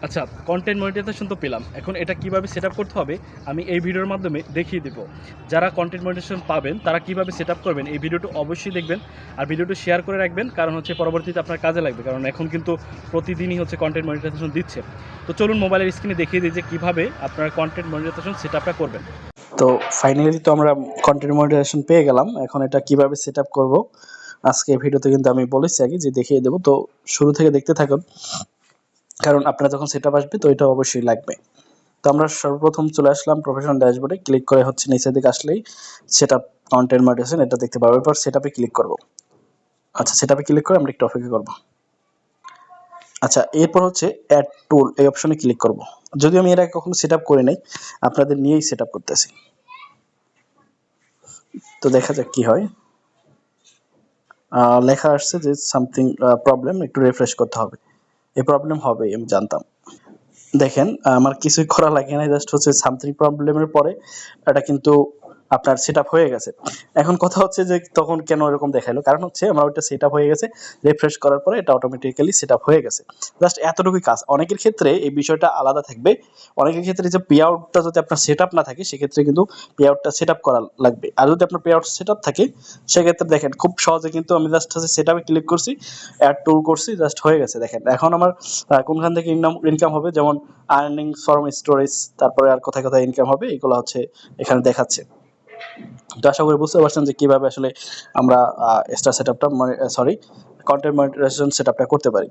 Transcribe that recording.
আচ্ছা, content monetization তো পেলাম। এখন এটা কিভাবে সেটআপ করতে হবে আমি এই ভিডিওর মাধ্যমে দেখিয়ে দেব। যারা কন্টেন্ট মনিটাইজেশন পাবেন তারা কিভাবে সেটআপ করবেন এই ভিডিওটি অবশ্যই দেখবেন। আর ভিডিওটি শেয়ার করে রাখবেন, কারণ হচ্ছে পরবর্তীতে আপনার কাজে লাগবে। কারণ এখন কিন্তু প্রতিদিনই হচ্ছে কন্টেন্ট মনিটাইজেশন দিচ্ছে। তো চলুন মোবাইলের স্ক্রিনে দেখিয়ে দিই যে কীভাবে আপনারা কন্টেন্ট মনিটাইজেশন সেটআপটা করবেন। তো ফাইনালি তো আমরা কন্টেন্ট মনিটাইজেশন পেয়ে গেলাম। এখন এটা কিভাবে সেটআপ করব আজকে ভিডিওতে কিন্তু আমি বলেছি আগে যে দেখিয়ে দেব। তো শুরু থেকে দেখতে থাকুন, কারণ আপনারা যখন সেটআপ আসবে তো এটা অবশ্যই লাগবে। তো আমরা সর্বপ্রথম চলে আসলাম প্রফেশনাল ড্যাশবোর্ডে, ক্লিক করে হচ্ছে নিচের দিকে আসলেই সেটআপ কন্টেন্ট মনিটাইজেশন এটা দেখতে পাবো। এরপর সেটআপে ক্লিক করব। আচ্ছা, সেটআপে ক্লিক করে আমরা একটু অপেক্ষা করব। আচ্ছা, এরপর হচ্ছে অ্যাড টুল এই অপশনে ক্লিক করব। যদিও আমি এর আগে কখনো সেটআপ করি নাই, আপনাদের নিয়েই সেটআপ করতেছি। তো দেখা যাক কি হয়। লেখা আসছে যে সামথিং প্রবলেম, একটু রিফ্রেশ করতে হবে। এই প্রবলেম হবে আমি জানতাম। দেখেন আমার কিছুই করা লাগে না, জাস্ট হচ্ছে সামথিং প্রবলেমের পরে এটা কিন্তু আপনার সেটআপ হয়ে গেছে। এখন কথা হচ্ছে যে তখন কেন এরকম দেখালো, কারণ হচ্ছে আমার ওইটা সেটআপ হয়ে গেছে, রিফ্রেশ করার পরে এটা অটোমেটিক্যালি সেটআপ হয়ে গেছে। জাস্ট এতটুকুই কাজ। অনেকের ক্ষেত্রে এই বিষয়টা আলাদা থাকবে। অনেকের ক্ষেত্রে যে পে আউটটা যদি আপনার সেটআপ না থাকে সেক্ষেত্রে কিন্তু পে আউটটা সেটআপ করা লাগবে। আর যদি আপনার পে আউট সেটআপ থাকে সেক্ষেত্রে দেখেন খুব সহজে কিন্তু আমি জাস্ট হচ্ছে সেটআপে ক্লিক করছি, অ্যাড টুল করছি, জাস্ট হয়ে গেছে। দেখেন এখন আমার কোনখান থেকে ইনকাম হবে, যেমন আর্নিং ফ্রম স্টোরেজ, তারপরে আর কোথায় কোথায় ইনকাম হবে এগুলো হচ্ছে এখানে দেখাচ্ছে। তো আশা করি বুঝতে পারছেন যে কিভাবে আসলে আমরা স্টার সেটআপটা কন্টেন্ট মনিটাইজেশন সেটআপটা করতে পারি।